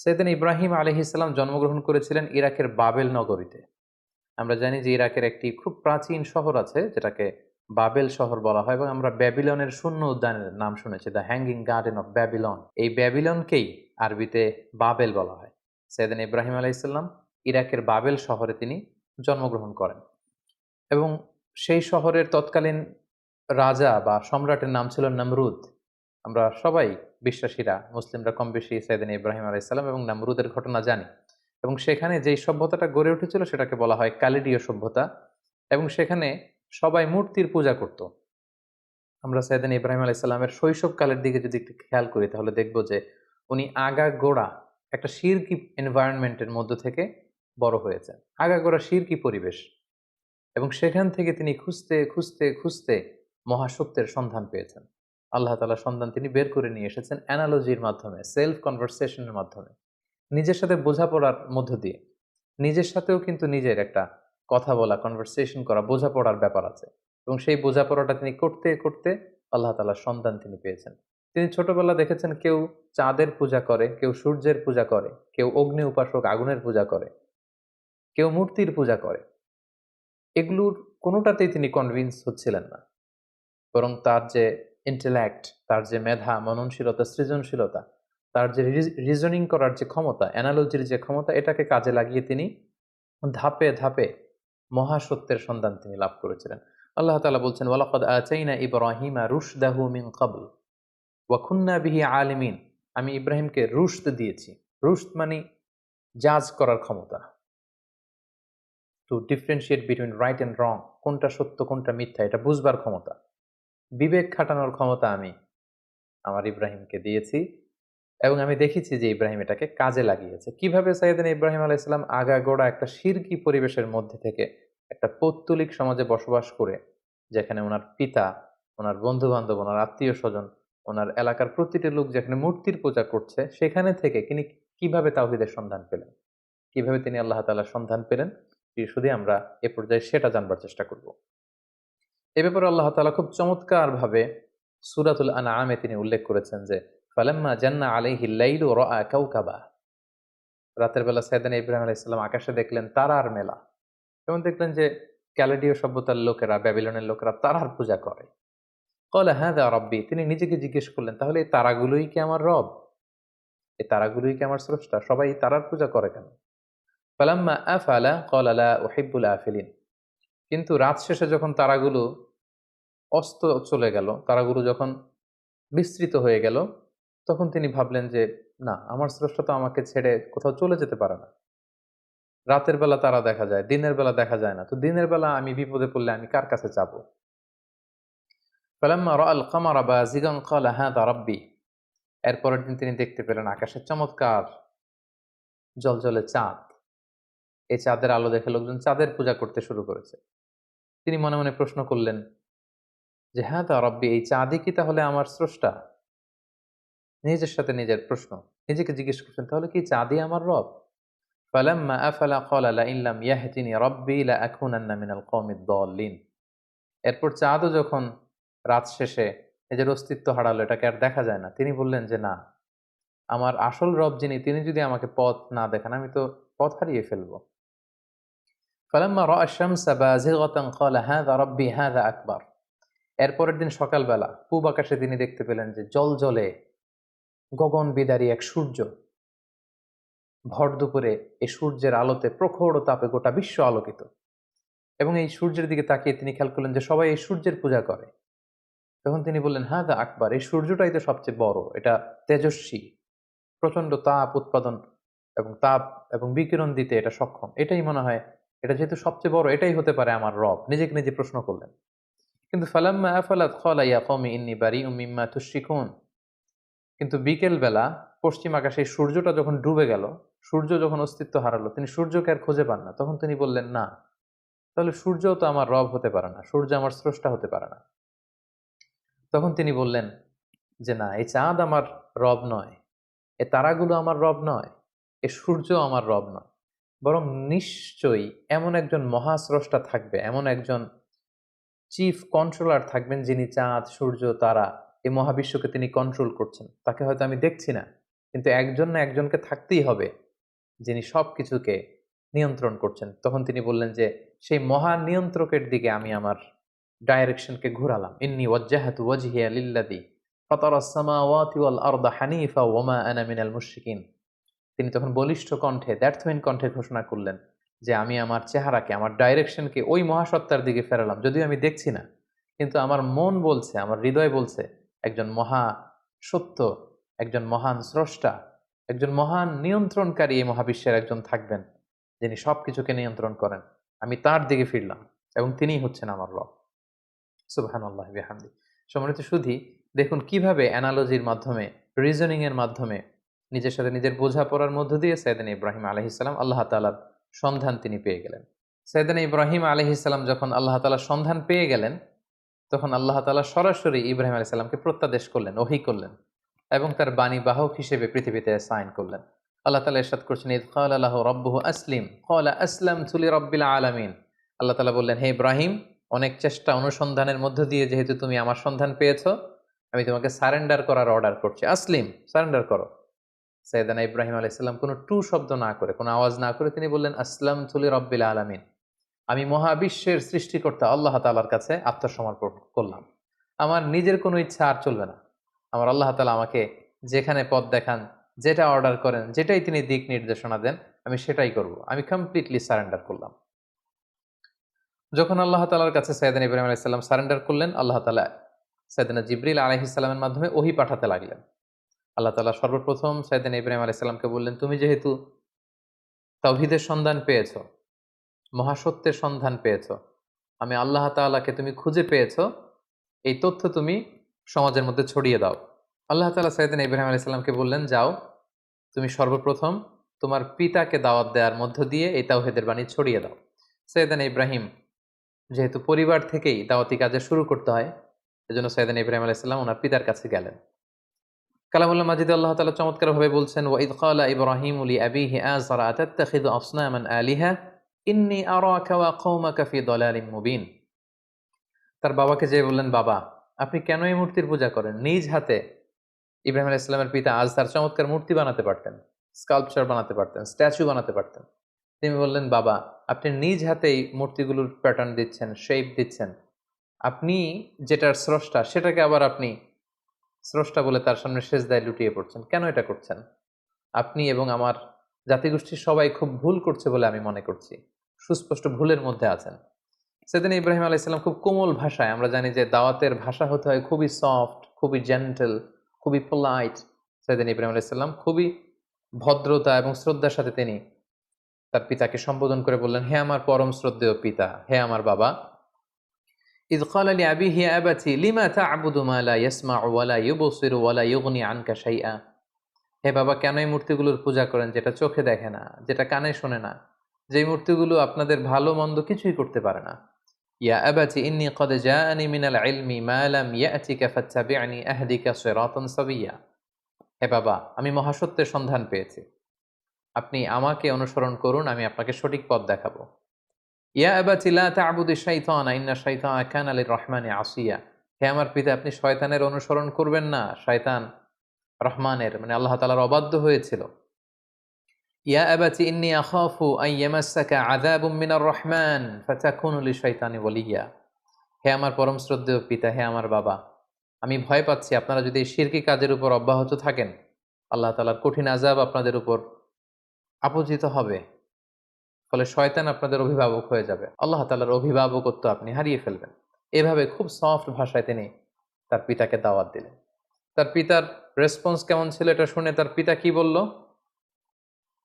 সাইয়েদনা ইব্রাহিম আলাইহিস সালাম জন্মগ্রহণ করেছিলেন ইরাকের বাবেল নগরীতে। আমরা জানি যে ইরাকের একটি খুব প্রাচীন শহর আছে যেটাকে বাবেল শহর বলা হয় এবং আমরা ব্যাবিলনের শূন্য উদ্যানের নাম শুনেছি, the hanging garden of Babylon. এই ব্যাবিলনকেই আরবিতে বাবেল বলা হয়। সাইয়েদনা ইব্রাহিম আলাইহিস সালাম ইরাকের বাবেল শহরে তিনি জন্মগ্রহণ করেন এবং সেই শহরের তৎকালীন রাজা বা সম্রাটের নাম ছিল নমরুদ। আমরা সবাই বিশ্বাসীরা, মুসলিমরা কম বেশি সাইয়েদনা ইব্রাহিম আলাইহিস সালাম এবং নমরুদের ঘটনা জানি এবং সেখানে যেই সভ্যতাটা গড়ে উঠেছিল সেটাকে বলা হয় কালিডীয় সভ্যতা এবং সেখানে সবাই মূর্তির পূজা করত। আমরা সাইয়েদনা ইব্রাহিম আলাইহিস সালামের শৈশবকালের দিকে যদি একটু খেয়াল করি তাহলে দেখব যে উনি আগাগোড়া একটা শিরকি এনভায়রনমেন্টের মধ্য থেকে বড় হয়েছেন। আগাগোড়া শিরকি পরিবেশ এবং সেখান থেকে তিনি খুঁজতে খুঁজতে খুঁজতে মহাসত্যের সন্ধান পেয়েছেন। আল্লাহ তাআলার সন্ধান তিনি বের করে নিয়ে এসেছেন অ্যানালজির মাধ্যমে, সেলফ কনভারসেশনের মাধ্যমে, নিজের সাথে বোঝাপড়ার মধ্য দিয়ে। নিজের সাথেও কিন্তু নিজের একটা কথা বলা, কনভারসেশন করা, বোঝাপড়ার ব্যাপার আছে এবং সেই বোঝাপড়াটা তিনি করতে করতে আল্লাহ তাআলার সন্ধান তিনি পেয়েছেন। তিনি ছোটবেলা দেখেছেন কেউ চাঁদের পূজা করে, কেউ সূর্যের পূজা করে, কেউ অগ্নি উপাসক আগুনের পূজা করে, কেউ মূর্তির পূজা করে। এগুলোর কোনোটাতেই তিনি কনভিন্স হচ্ছিলেন না, বরং তার যে ইন্টেলেক্ট, তার যে মেধা, মননশীলতা, সৃজনশীলতা, তার যে রিজনিং করার যে ক্ষমতা, অ্যানালজির যে ক্ষমতা, এটাকে কাজে লাগিয়ে তিনি ধাপে ধাপে মহাসত্যের সন্ধান তিনি লাভ করেছিলেন। আল্লাহ তাআলা বলছেন, ওয়ালাকাদ আতাইনা ইব্রাহিমা রুশদাহু মিন ক্বাবল ওয়া কুন্না বিহি আলিমিন। আমি ইব্রাহিমকে রুশদ দিয়েছি। রুশদ মানে জাজ করার ক্ষমতা, two differentiate between right and রং, কোনটা সত্য কোনটা মিথ্যা এটা বুঝবার ক্ষমতা, বিবেক খাটানোর ক্ষমতা আমি আমার ইব্রাহিমকে দিয়েছি এবং আমি দেখেছি যে ইব্রাহিম এটাকে কাজে লাগিয়েছে। কিভাবে সাইয়েদনা ইব্রাহিম আলাইহিস সালাম আগাগোড়া একটা শিরকি পরিবেশের মধ্যে থেকে একটা পৌত্তলিক সমাজে বসবাস করে, যেখানে ওনার পিতা, ওনার বন্ধু-বান্ধব, ওনার আত্মীয়স্বজন, ওনার এলাকার প্রতিটি লোক যেখানে মূর্তির পূজা করছে, সেখানে থেকে তিনি কিভাবে তাওহীদের সন্ধান পেলেন? কিভাবে তিনি আল্লাহ তাআলার সন্ধান পেলেন? শুধু আমরা এ পর্যায়ে সেটা জানবার চেষ্টা করব। এ ব্যাপারে আল্লাহ তাআলা খুব চমৎকারভাবে সূরাতুল আনআমে তিনি উল্লেখ করেছেন যে, ফালাম্মা জান্না আলাইহিল লাইলু রাআ কাওকাবা। রাতের বেলা সাইয়েদনা ইব্রাহিম আলাইহিস সালাম আকাশে দেখলেন তারার মেলা। যেমন দেখলেন যে ক্যালেডীয় সভ্যতার লোকেরা, ব্যাবিলনের লোকেরা তারার পূজা করে। ক্বালা হাযা রাব্বী, তিনি নিজেকে জিজ্ঞেস করলেন, তাহলে এই তারাগুলোই কি আমার রব? এই তারাগুলোই কি আমার স্রষ্টা? সবাই এই তারার পূজা করে কেন? ফালাম্মা আফালা ক্বালা লা উহিব্বুল আফিলিন। কিন্তু রাত শেষে যখন তারাগুলো অস্ত চলে গেল, তারাগুলো যখন বিস্তৃত হয়ে গেল, তখন তিনি ভাবলেন যে, না, আমার স্রষ্টা তো আমাকে ছেড়ে কোথাও চলে যেতে পারে না। রাতের বেলা তারা দেখা যায়, দিনের বেলা দেখা যায় না। তো দিনের বেলা আমি বিপদে পড়লে আমি কার কাছে যাব? ফালাম্মা রাআল কামারা বাযিগান ক্বালা হাযা রাব্বী। এর পরের দিন তিনি দেখতে পেলেন আকাশে চমৎকার জ্বলজ্বলে চাঁদ। এই চাঁদের আলো দেখে লোকজন চাঁদের পূজা করতে শুরু করেছে। তিনি মনে মনে প্রশ্ন করলেন যে, হাযা রাব্বী, এই চাঁদই কি তাহলে আমার স্রষ্টা? নিজের সাথে নিজের প্রশ্ন। নিজেকে জিজ্ঞেস করছেন, তাহলে কি চাঁদই আমার রব? ফালাম্মা আফালা ক্বালা লাইন লাম ইয়াহদিনি রাব্বী লাআকুনান্না মিনাল কওমিদ দাল্লিন। এরপর চাঁদও যখন রাত শেষে নিজের অস্তিত্ব হারালো, এটাকে আর দেখা যায় না। তিনি বললেন যে, না, আমার আসল রব যিনি, তিনি যদি আমাকে পথ না দেখান, আমি তো পথ হারিয়ে ফেলব। ফালাম্মা রাআ আশ-শামসা বাযিগাতান ক্বালা হাযা রাব্বী হাযা আকবার। এরপরের দিন সকালবেলা পূব আকাশে তিনি দেখতে পেলেন যে জ্বলজ্বলে গগন বিদারী এক সূর্য। ভর দুপুরে এই সূর্যের আলোতে প্রখর তাপে গোটা বিশ্ব আলোকিত এবং এই সূর্যের দিকে তাকিয়ে তিনি খেয়াল করলেন যে সবাই এই সূর্যের পূজা করে। তখন তিনি বললেন, হাযা আকবার, এই সূর্যটাই তো সবচেয়ে বড়, এটা তেজস্বী, প্রচন্ড তাপ উৎপাদন এবং তাপ এবং বিকিরণ দিতে এটা সক্ষম, এটাই মনে হয়, এটা যেহেতু সবচেয়ে বড়, এটাই হতে পারে আমার রব। নিজেকে নিজে প্রশ্ন করলেন। কিন্তু ফালাম্মা আফালাত ক্বালা ইয়া কওমি ইন্নী বারিউম মিম্মা তুশরিকুন। কিন্তু বিকেল বেলা পশ্চিম আকাশে এই সূর্যটা যখন ডুবে গেল, সূর্য যখন অস্তিত্ব হারালো, তিনি সূর্যকে আর খুঁজে পান না। তখন তিনি বললেন, না, তাহলে সূর্যও তো আমার রব হতে পারে না, সূর্য আমার স্রষ্টা হতে পারে না। তখন তিনি বললেন যে, না, এই চাঁদ আমার রব নয়, এ তারাগুলো আমার রব নয়, এ সূর্য আমার রব নয়, বরং নিশ্চয়ই এমন একজন মহাস্রষ্টা থাকবে, এমন একজন চিফ কন্ট্রোলার থাকবেন যিনি চাঁদ, সূর্য, তারা, এই মহাবিশ্বকে তিনি কন্ট্রোল করছেন। তাকে হয়তো আমি দেখছি না, কিন্তু একজন না একজনকে থাকতেই হবে যিনি সব কিছুকে নিয়ন্ত্রণ করছেন। তখন তিনি বললেন যে সেই মহান নিয়ন্ত্রকের দিকে আমি আমার ডাইরেকশনকে ঘুরালাম। ইন্নী ওয়াজ্জাহাতু ওয়াজহিয়া লিল্লাযী ফাতারাস সামাওয়াতি ওয়াল আরদা হানিফা ওয়া মা আনা মিনাল মুশরিকিন। তিনি তখন বলিষ্ঠ কণ্ঠে, দ্ব্যর্থহীন কণ্ঠে ঘোষণা করলেন যে আমি আমার চেহারাকে, আমার ডাইরেকশনকে ওই মহাসত্তার দিকে ফেরালাম। যদিও আমি দেখছি না, কিন্তু আমার মন বলছে, আমার হৃদয় বলছে একজন মহা সত্য, একজন মহান স্রষ্টা, একজন মহান নিয়ন্ত্রণকারী এই মহাবিশ্বের একজন থাকবেন, যিনি সবকিছুকে নিয়ন্ত্রণ করেন। আমি তার দিকে ফিরলাম এবং তিনিই হচ্ছেন আমার রব। সুবহানাল্লাহ বিহামদি। সম্মানিত সুধী, দেখুন কিভাবে অ্যানালজির মাধ্যমে, রিজনিং এর মাধ্যমে নিজের সাথে নিজের বোঝাপড়ার মধ্য দিয়ে সাইয়েদনা ইব্রাহিম আলাইহিস সালাম আল্লাহ তাআলার সন্ধান তিনি পেয়ে গেলেন। সাইয়েদনা ইব্রাহিম আলাইহিস সালাম যখন আল্লাহ তাআলার সন্ধান পেয়ে গেলেন, তখন আল্লাহ তাআলা সরাসরি ইব্রাহিম আলাইহিস সালামকে প্রত্যাদেশ করলেন, ওহী করলেন এবং তার বাণী বাহক হিসেবে পৃথিবীতে সাইন করলেন। আল্লাহ তাআলা ইরশাদ করছেন, ইয ক্বালা লাহু রাব্বুহু আসলিম ক্বালা আসলামতু লিরাব্বিল আলামিন। আল্লাহ তাআলা বললেন, হে ইব্রাহিম, অনেক চেষ্টা অনুসন্ধানের মধ্য দিয়ে যেহেতু তুমি আমার সন্ধান পেয়েছো, আমি তোমাকে সারেন্ডার করার অর্ডার করছি। আসলিম, সারেন্ডার করো। সাইয়েদনা ইব্রাহিম আলাইহিস সালাম কোনো টু শব্দ না করে, কোনো আওয়াজ না করে তিনি বললেন, আসলামতু লিরাব্বিল আলামিন। আমি মহাবিশ্বের সৃষ্টিকর্তা আল্লাহ তাআলার কাছে আত্মসমর্পণ করলাম। আমার নিজের কোনো ইচ্ছা আর চলবে না। আমার আল্লাহ তাআলা আমাকে যেখানে পথ দেখান, যেটা অর্ডার করেন, যেটাই তিনি দিক নির্দেশনা দেন, আমি সেটাই করব। আমি কমপ্লিটলি সারেন্ডার করলাম। যখন আল্লাহ তাআলার কাছে সাইয়েদনা ইব্রাহিম আলাইহিস সালাম সারেন্ডার করলেন, আল্লাহ তাআলা সাইয়েদনা জিবরিল আলাইহিস সালামের মাধ্যমে ওহী পাঠাতে লাগলেন। আল্লাহ তাআলা সর্বপ্রথম সাইয়েদনা ইব্রাহিম আলাইহিস সালামকে বললেন, তুমি যেহেতু তাওহীদের সন্ধান পেয়েছো, মহাসত্যের সন্ধান পেয়েছো, আমি আল্লাহ তাআলাকে তুমি খুঁজে পেয়েছো, এই তথ্য তুমি সমাজের মধ্যে ছড়িয়ে দাও। আল্লাহ তাআলা সাইয়েদনা ইব্রাহিম আলাইহিস সালামকে বললেন, যাও, তুমি সর্বপ্রথম তোমার পিতাকে দাওয়াত দেওয়ার মধ্য দিয়ে এই তাওহীদের বাণী ছড়িয়ে দাও। সাইয়েদনা ইব্রাহিম যেহেতু পরিবার থেকেই দাওয়াতি কাজে শুরু করতে হয়, এজন্য সাইয়েদনা ইব্রাহিম আলাইহিস সালাম ওনার পিতার কাছে গেলেন। কালামুল্লাহ মাজিদে আল্লাহ তাআলা চমৎকারভাবে বলছেন, ওয়া ইয ক্বালা ইব্রাহিমু লিআবিহি আযরা আতাত্তাখিযু আসনামান আলিহা ইন্নী আরাকা ওয়া কওমাকা ফি দালালিম মুবিন। তার বাবাকে যেয়ে বললেন, বাবা, আপনি কেন এই মূর্তির পূজা করেন? নিজ হাতে ইব্রাহিম আলাইহিস সালামের পিতা আযর চমৎকার মূর্তি বানাতে পারতেন, স্কাল্পচার বানাতে পারতেন, স্ট্যাচু বানাতে পারতেন। তিনি বললেন, বাবা, আপনি নিজ হাতেই মূর্তিগুলোর প্যাটার্ন দিচ্ছেন, শেপ দিচ্ছেন। আপনি যেটার স্রষ্টা, সেটাকে আবার আপনি স্রষ্টা বলে তার সামনে সেজদায় লুটিয়ে পড়ছেন। কেন এটা করছেন? আপনি এবং আমার জাতিগোষ্ঠীর সবাই খুব ভুল করছে বলে আমি মনে করছি। সুস্পষ্ট ভুলের মধ্যে আছেন। সেদিন ইব্রাহিম আলাইহিস সালাম খুব কোমল ভাষায়, আমরা জানি যে দাওয়াতের ভাষা হতে হয় খুবই সফট, খুবই জেন্টল, খুবই পোলাইট। সেদিন ইব্রাহিম আলাইহিস সালাম খুবই ভদ্রতা এবং শ্রদ্ধার সাথে তিনি তার পিতাকে সম্বোধন করে বললেন, হে আমার পরম শ্রদ্ধেয় পিতা, হে আমার বাবা। ইয ক্বালা লিআবিহি ইয়া আবাতি লিমা তা'বুদু মা লা ইয়াসমা'ু ওয়া লা ইউবসিরু ওয়া লা ইউগনি আনকা শাইআ। হে বাবা, কেন এই মূর্তিগুলোর পূজা করেন যেটা চোখে দেখে না, যেটা কানে শোনে না, যেই মূর্তিগুলো আপনাদের ভালো মন্দ কিছুই করতে পারে না। ইয়া আবাতি ইন্নী ক্বাদ জাআনি মিনাল ইলমি মা লাম ইয়া'তিকা ফাত্তাবি'নি আহদিকা সিরাতান সাবিয়্যা। হে বাবা, আমি মহাসত্যের সন্ধান পেয়েছি, আপনি আমাকে অনুসরণ করুন, আমি আপনাকে সঠিক পথ দেখাবো। ইয়া আবাতি লা তা'বুদিশ শাইতানা ইন্নাশ শাইতানা কানা লির-রহমানি আসিয়া। হে আমার পিতা, আপনি শয়তানের অনুসরণ করবেন না। শয়তান রহমানের মানে আল্লাহ তাআলার অবাধ্য হয়েছিল। ইয়া আবাতি ইন্নী আখাফু আন ইয়ামাসসাকা আযাবুম মিনার রহমান ফাতাকুনু লিশ-শাইতানি ওয়ালিয়্যা। হে আমার পরম শ্রদ্ধেয় পিতা, হে আমার বাবা, আমি ভয় পাচ্ছি আপনারা যদি এই শিরকি কাজের উপর অব্যাহত থাকেন, আল্লাহ তাআলার কঠিন আযাব আপনাদের উপর আপতিত হবে। ফলে শয়তান আপনাদের অভিভাবক হয়ে যাবে। আল্লাহ তাআলার অভিভাবকত্ব আপনি হারিয়ে ফেলবেন। এভাবে খুব সফট ভাষায় তিনি তার পিতাকে দাওয়াত দিলেন। তার পিতার রেসপন্স কেমন ছিল এটা শুনে তার পিতা কি বলল?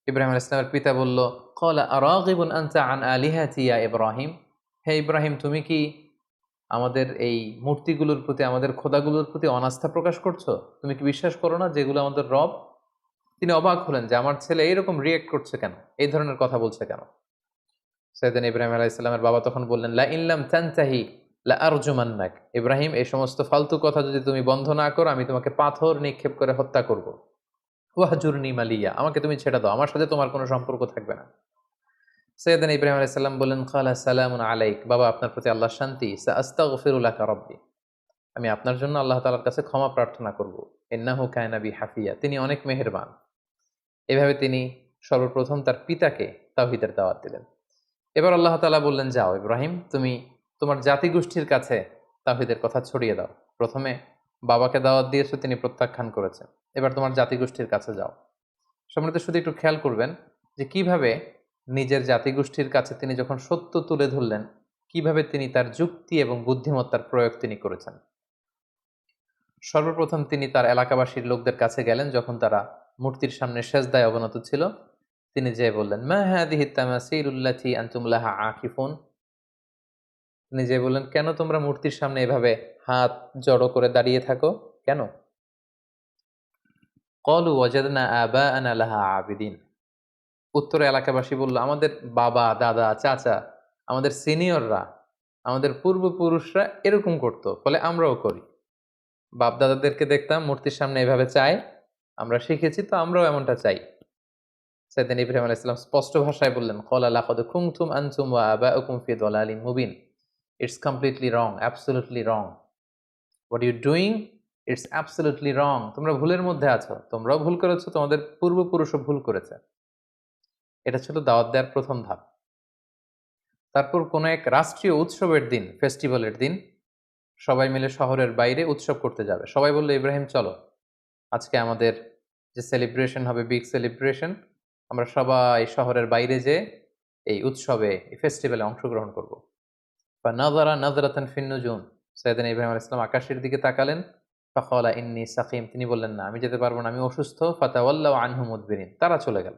ইব্রাহিম আলাইহিস সালামের পিতা বলল, ক্বালা আরাগিবুন আনতা আন আলিহাতি ইয়া ইব্রাহিম। হে ইব্রাহিম, তুমি কি আমাদের এই মূর্তিগুলোর প্রতি, আমাদের খোদাগুলোর প্রতি অনাস্থা প্রকাশ করছো? তুমি কি বিশ্বাস করো না যেগুলো আমাদের রব? তিনি অবাক হলেন যে আমার ছেলে এইরকম রিয়েক্ট করছে কেন, এই ধরনের কথা বলছে কেন। সাইয়েদনা ইব্রাহিম আলাইহিস সালামের বাবা তখন বললেন, লা ইন লাম তানতাহি লা আরজুমান্নাক। ইব্রাহিম, এই সমস্ত ফালতু কথা যদি তুমি বন্ধ না করো, আমি তোমাকে পাথর নিক্ষেপ করে হত্যা করব। ওয়াহজুরনি মালিয়া, আমাকে তুমি ছেড়ে দাও, আমার সাথে তোমার কোনো সম্পর্ক থাকবে না। সাইয়েদনা ইব্রাহিম আলাইহিস সালাম বললেন, ক্বালা সালামুন আলাইক। বাবা, আপনার প্রতি আল্লাহর শান্তি। সাআস্তাগফিরু লাকা রাব্বি। আমি আপনার জন্য আল্লাহ তাআলার কাছে ক্ষমা প্রার্থনা করব। ইন্নাহু কানা বি হাফিয়া, তিনি অনেক মেহেরবান। এভাবে তিনি সর্বপ্রথম তার পিতাকে তাওহীদের দাওয়াত দিলেন। এবার আল্লাহ তাআলা বললেন, যাও ইব্রাহিম, তুমি তোমার জাতিগোষ্ঠীর কাছে তাওহীদের কথা ছড়িয়ে দাও। প্রথমে বাবাকে দাওয়াত দিয়েছো, তিনি প্রত্যাখ্যান করেছেন। এবার তোমার জাতিগোষ্ঠীর কাছে যাও। সম্মানিত, শুধু একটু খেয়াল করবেন যে কিভাবে নিজের জাতিগোষ্ঠীর কাছে তিনি যখন সত্য তুলে ধরলেন, কিভাবে তিনি তার যুক্তি এবং বুদ্ধিমত্তার প্রয়োগ তিনি করেছেন। সর্বপ্রথম তিনি তার এলাকাবাসীর লোকদের কাছে গেলেন যখন তারা মূর্তির সামনে সেজদায় অবনত ছিল। তিনি যেয়ে বললেন, মা হাদিহি তামাসিলুল্লাতি আনতুম লাহা আকিফুন। তিনি যেয়ে বললেন, কেন তোমরা মূর্তির সামনে এভাবে হাত জড়ো করে দাঁড়িয়ে থাকো, কেন? ক্বালু ওয়াজাদনা আবাআনা লাহা আবিদিন। উত্তরে এলাকাবাসী বলল, আমাদের বাবা, দাদা, চাচা, আমাদের সিনিয়ররা, আমাদের পূর্বপুরুষরা এরকম করত, ফলে আমরাও করি। বাপ দাদাদেরকে দেখতাম মূর্তির সামনে এভাবে চায়, আমরা শিখেছি, তো আমরাও এমনটা চাই। সাইয়েদনা ইব্রাহিম আলাইহিস সালাম স্পষ্ট ভাষায় বললেন, ক্বালা লাকাদ কুনতুম আনতুম ওয়া আবাউকুম ফি দালালিন মুবিন। It's completely wrong, absolutely wrong. What you doing, it's absolutely wrong. তোমরা ভুলের মধ্যে আছো, তোমরাও ভুল করেছো, তোমাদের পূর্বপুরুষও ভুল করেছে। এটা ছিল দাওয়াত দেওয়ার প্রথম ধাপ। তারপর কোনো এক রাষ্ট্রীয় উৎসবের দিন, ফেস্টিভ্যালের দিন, সবাই মিলে শহরের বাইরে উৎসব করতে যাবে। সবাই বলল, ইব্রাহিম চলো, আজকে আমাদের যে সেলিব্রেশন হবে, বিগ সেলিব্রেশন, আমরা সবাই শহরের বাইরে যেয়ে এই উৎসবে, এই ফেস্টিভ্যালে অংশগ্রহণ করব। বা নাযারা নাযরাতান ফিন নুজুম। সাইয়েদনা ইব্রাহিম আলাইহিস সালাম আকাশের দিকে তাকালেন। ফাকালা ইন্নী সাকিম, তিনি বললেন, না, আমি যেতে পারবো না, আমি অসুস্থ। ফাতাওয়াল্লাউ আনহু মুদবিরিন, তারা চলে গেল।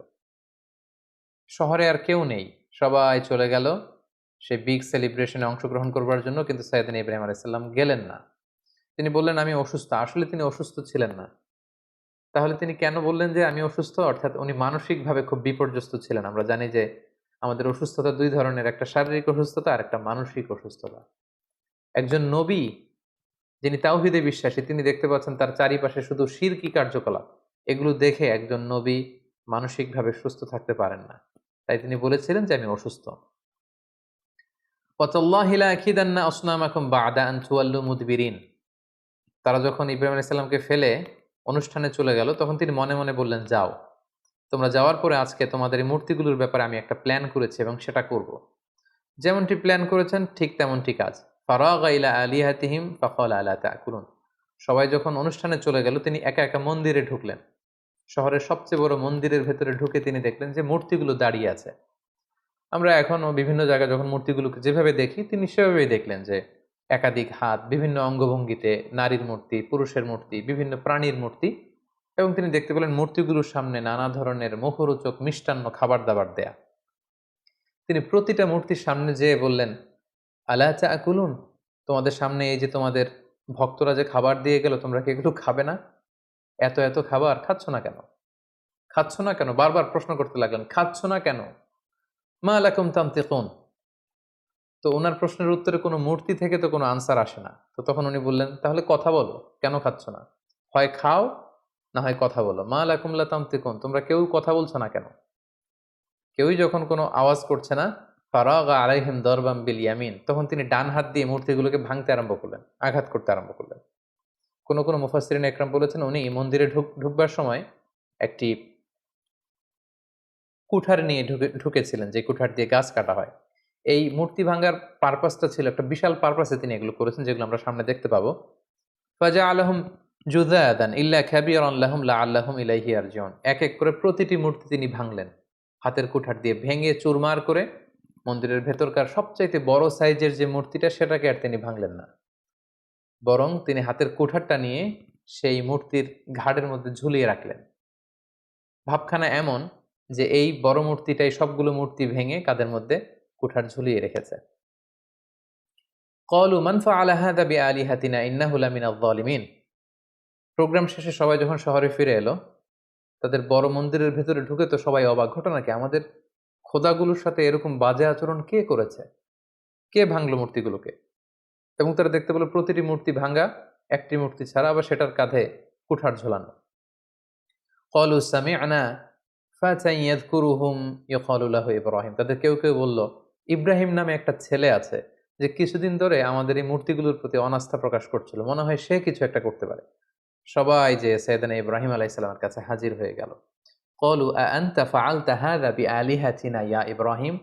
শহরে আর কেউ নেই, সবাই চলে গেল সেই বিগ সেলিব্রেশনে অংশগ্রহণ করবার জন্য, কিন্তু সাইয়েদনা ইব্রাহিম আলাইহিস সালাম গেলেন না। তিনি বললেন, আমি অসুস্থ। আসলে তিনি অসুস্থ ছিলেন না। তাহলে তিনি কেন বললেন যে আমি অসুস্থ? অর্থাৎ উনি মানসিকভাবে খুব বিপর্যস্ত ছিলেন। আমরা জানি যে আমাদের অসুস্থতা দুই ধরনের, একটা শারীরিক অসুস্থতা আর একটা মানসিক অসুস্থতা। একজন নবী যিনি তাওহীদে বিশ্বাসী, তিনি দেখতে পাচ্ছেন তার চারিপাশে শুধু শিরকি কার্যকলাপ। এগুলো দেখে একজন নবী মানসিকভাবে সুস্থ থাকতে পারেন না। তাই তিনি বলেছিলেন যে আমি অসুস্থ। ওয়াতাল্লাহি লা আকিদান্না আসনামাকুম বা'দা আন তুওয়াল্লু মুদবিরিন। তারা যখন ইব্রাহিম আলাইহিস সালামকে ফেলে অনুষ্ঠানে চলে গেল, তখন তিনি মনে মনে বললেন, যাও, তোমরা যাওয়ার পরে আজকে তোমাদের এই মূর্তিগুলোর ব্যাপারে আমি একটা প্ল্যান করেছি এবং সেটা করব। যেমনটি প্ল্যান করেছেন ঠিক তেমনটি কাজ। ফারাগা ইলা আলিহাতিহিম ফাকালা আলা তাকুলুন। সবাই যখন অনুষ্ঠানে চলে গেল, তিনি একা একা মন্দিরে ঢুকলেন। শহরের সবচেয়ে বড় মন্দিরের ভেতরে ঢুকে তিনি দেখলেন যে মূর্তিগুলো দাঁড়িয়ে আছে। আমরা এখনো বিভিন্ন জায়গায় যখন মূর্তিগুলোকে যেভাবে দেখি, তিনি সেভাবেই দেখলেন যে একাধিক হাত, বিভিন্ন অঙ্গভঙ্গিতে, নারীর মূর্তি, পুরুষের মূর্তি, বিভিন্ন প্রাণীর মূর্তি, এবং তিনি দেখতে পেলেন মূর্তিগুলোর সামনে নানা ধরনের মুখরোচক মিষ্টান্ন খাবার দাবার দেয়া। তিনি প্রতিটা মূর্তির সামনে যেয়ে বললেন, আলা তাকুলুন, তোমাদের সামনে এই যে তোমাদের ভক্তরা যে খাবার দিয়ে গেল, তোমরা কি এগুলো খাবে না? এত এত খাবার খাচ্ছ না কেন? খাচ্ছ না কেন? বারবার প্রশ্ন করতে লাগলেন, খাচ্ছ না কেন? মা লাকুম তানতিকুন। তো ওনার প্রশ্নের উত্তরে কোনো মূর্তি থেকে তো কোনো আনসার আসে না। তো তখন উনি বললেন, তাহলে কথা বলো, কেন খাচ্ছ না? হয় খাও, না হয় কথা বলো। মা লাকুম লা তানতিকুন, তোমরা কেউ কথা বলছো না কেন? কেউই যখন কোনো আওয়াজ করছে না, ফারাগা আলাইহিম দরবাম বিল ইয়ামিন, তখন তিনি ডান হাত দিয়ে মূর্তিগুলোকে ভাঙতে আরম্ভ করলেন, আঘাত করতে আরম্ভ করলেন। কোনো মুফাসসিরিন একরাম বলেছেন, উনি মন্দিরে ঢুকবার সময় একটি কুঠার নিয়ে ঢুকেছিলেন, যে কুঠার দিয়ে গাছ কাটা হয়। এই মূর্তি ভাঙার পারপাসটা ছিল একটা বিশাল পারপাসে তিনি এগুলো করেছেন, যেগুলো আমরা সামনে দেখতে পাবো। ফাজআলাহুম জুযাদান ইল্লা কাবীরান লাহুম লাআল্লাহুম ইলাইহি ইয়ারজিউন। এক এক করে প্রতিটি মূর্তি তিনি ভাঙলেন, হাতের কুঠার দিয়ে ভেঙে চুরমার করে। মন্দিরের ভেতরকার সবচাইতে বড় সাইজের যে মূর্তিটা, সেটাকে আর তিনি ভাঙলেন না, বরং তিনি হাতের কুঠারটা নিয়ে সেই মূর্তির ঘাড়ের মধ্যে ঝুলিয়ে রাখলেন। ভাবখানা এমন যে এই বড় মূর্তিটাই সবগুলো মূর্তি ভেঙে কাঁধের মধ্যে কুঠার ঝুলিয়ে রেখেছে। ক্বালু মান ফাআলা হাযা বিআলিহাতিনা ইন্নাহু লামিনায যালিমিন। প্রোগ্রাম শেষে সবাই যখন শহরে ফিরে এলো, তাদের বড় মন্দিরের ভেতরে ঢুকে তো সবাই অবাক। ঘটনা কি? আমাদের খোদাগুলোর সাথে এরকম বাজে আচরণ কে করেছে? কে ভাঙলো মূর্তিগুলোকে? এবং তারা দেখতে পেল প্রতিটি মূর্তি ভাঙা, একটি মূর্তি ছাড়া আবার সেটার কাঁধে কুঠার ঝোলানো। ক্বালু সামি'না ফাতান ইয়াযকুরুহুম ইউকালু লাহু ইব্রাহিম। তাদের কেউ কেউ বলল, ইব্রাহিম নামে একটা ছেলে আছে যে কিছুদিন ধরে আমাদের এই মূর্তিগুলোর প্রতি অনাস্থা প্রকাশ করছিল, মনে হয় সে কিছু একটা করতে পারে। সবাই যে সৈয়দনা ইব্রাহিম আলাইহিস সালামের কাছে হাজির হয়ে গেল। ক্বালু আআনতা ফাআলতা হাযা বিআলিহাতিনা ইয়া ইব্রাহিম?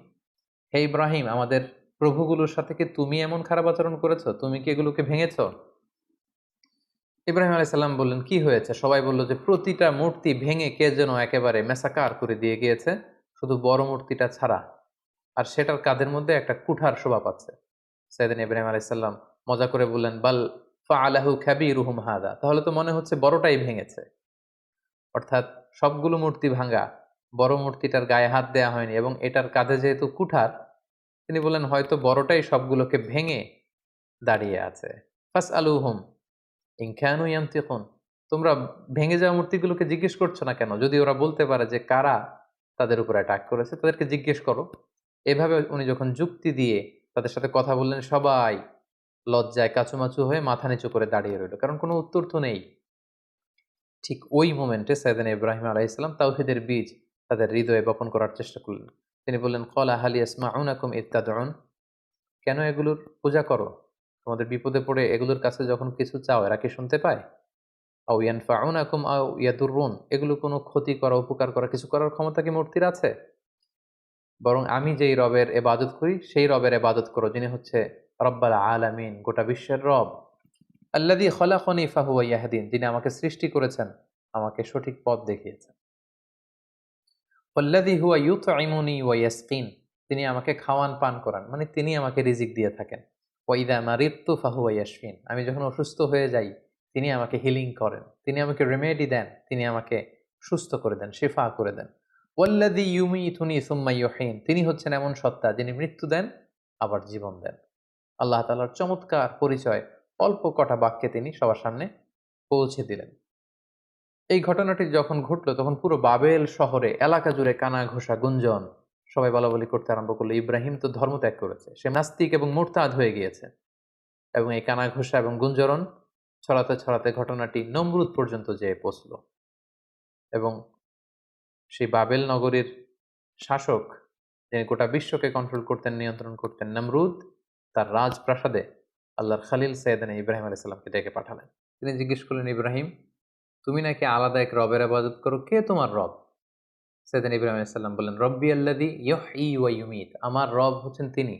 হে ইব্রাহিম, আমাদের প্রভুগুলোর সাথে কি তুমি এমন খারাপ আচরণ করেছো? তুমি কি এগুলোকে ভেঙেছো? ইব্রাহিম আলাইহিস সালাম বললেন, কি হয়েছে? সবাই বলল যে প্রতিটা মূর্তি ভেঙে কে যেন একেবারে মেসাকার করে দিয়ে গিয়েছে, শুধু বড় মূর্তিটা ছাড়া। আর সেটার কাঁধের মধ্যে একটা কুঠার শোভা পাচ্ছে। সাইয়েদনা ইব্রাহিম আলাইহিস সালাম মজা করে বললেন, বাল ফাআলাহু কাবীরুহুম হাদা। তাহলে তো মনে হচ্ছে বড়টাই ভেঙেছে। অর্থাৎ সবগুলো মূর্তি ভাঙা, বড় মূর্তিটার গায়ে হাত দেয়া হয়নি এবং এটার কাঁধে যেহেতু কুঠার, তিনি বললেন হয়তো বড়টাই সবগুলোকে ভেঙে দাঁড়িয়ে আছে। ফাসআলুহুম ইন কানু ইয়ানতিকুন। তোমরা ভেঙে যাওয়া মূর্তিগুলোকে জিজ্ঞেস করছো না কেন? যদি ওরা বলতে পারে যে কারা তাদের উপর অ্যাটাক করেছে, তাদেরকে জিজ্ঞেস করো। এভাবে উনি যখন যুক্তি দিয়ে তাদের সাথে কথা বললেন, সবাই লজ্জায় কাঁচুমাচু হয়ে মাথা নিচু করে দাঁড়িয়ে রইল। কারণ কোনো উত্তর তো নেই। ঠিক ওই মোমেন্টে সাইয়েদনা ইব্রাহিম আলাইহিস সালাম তাওহীদের বীজ তাদের হৃদয়ে বপন করার চেষ্টা করলেন। তিনি বললেন, ক্বালা হাল ইয়াসমাউনাকুম ইয তাদউন? কেন এগুলোর পূজা করো? তোমাদের বিপদে পড়ে এগুলোর কাছে যখন কিছু চাও, এরা কি শুনতে পায়? আও ইয়ানফাউনাকুম আও ইয়াদুররুন, এগুলো কোনো ক্ষতি করা, উপকার করা, কিছু করার ক্ষমতা কি মূর্তির আছে? বরং আমি যেই রবের ইবাদত করি সেই রবের ইবাদত করো, যিনি হচ্ছে রব্বাল আলামিন, গোটা বিশ্বের রব। আল্লাযী খলাকনি ফাহুয়া ইয়াহদিন, যিনি আমাকে সৃষ্টি করেছেন, আমাকে সঠিক পথ দেখিয়েছেন। ওয়াল্লাযী হুয়া ইউতঈমুনি ওয়া ইয়াসকিন, তিনি আমাকে খাওয়ান পান করান, মানে তিনি আমাকে রিজিক দিয়ে থাকেন। ওয়া ইযা মারিদতু ফাহুয়া ইয়াশফিন, আমি যখন অসুস্থ হয়ে যাই তিনি আমাকে হিলিং করেন, তিনি আমাকে রেমেডি দেন, তিনি আমাকে সুস্থ করে দেন, শিফা করে দেন। ওয়াল্লাযী ইউমীতুনি সুম্মা ইউহয়িন, তিনি হচ্ছেন এমন সত্তা যিনি মৃত্যু দেন আবার জীবন দেন। আল্লাহ তাআলার চমৎকার পরিচয় অল্প কটা বাক্যে তিনি সবার সামনে পৌঁছে দিলেন। এই ঘটনাটি যখন ঘটল তখন পুরো বাবেল শহরে এলাকা জুড়ে কানা ঘোষা গুঞ্জন, সবাই বলাবলি করতে আরম্ভ করলো, ইব্রাহিম তো ধর্ম ত্যাগ করেছে, সে নাস্তিক এবং মুরতাদ হয়ে গিয়েছে। এবং এই কানা ঘোষা এবং গুঞ্জরণ ছড়াতে ছড়াতে ঘটনাটি নমরুদ পর্যন্ত যেয়ে পৌঁছল। এবং সেই বাবেল নগরীর শাসক, যিনি গোটা বিশ্বকে কন্ট্রোল করতেন, নিয়ন্ত্রণ করতেন, নমরুদ, তার রাজপ্রাসাদে আল্লাহর খালিল সৈয়দনা ইব্রাহিম আলাইহিস সালামকে ডেকে পাঠালেন। তিনি জিজ্ঞেস করলেন, ইব্রাহিম, তুমি নাকি আলাদা এক রবের ইবাদত করো, কে তোমার রব? সৈয়দনা ইব্রাহিম আলাইহিস সালাম বললেন, রব্বি আল্লাযী ইউহয়ী ওয়া ইউমীত, আমার রব হচ্ছেন তিনি,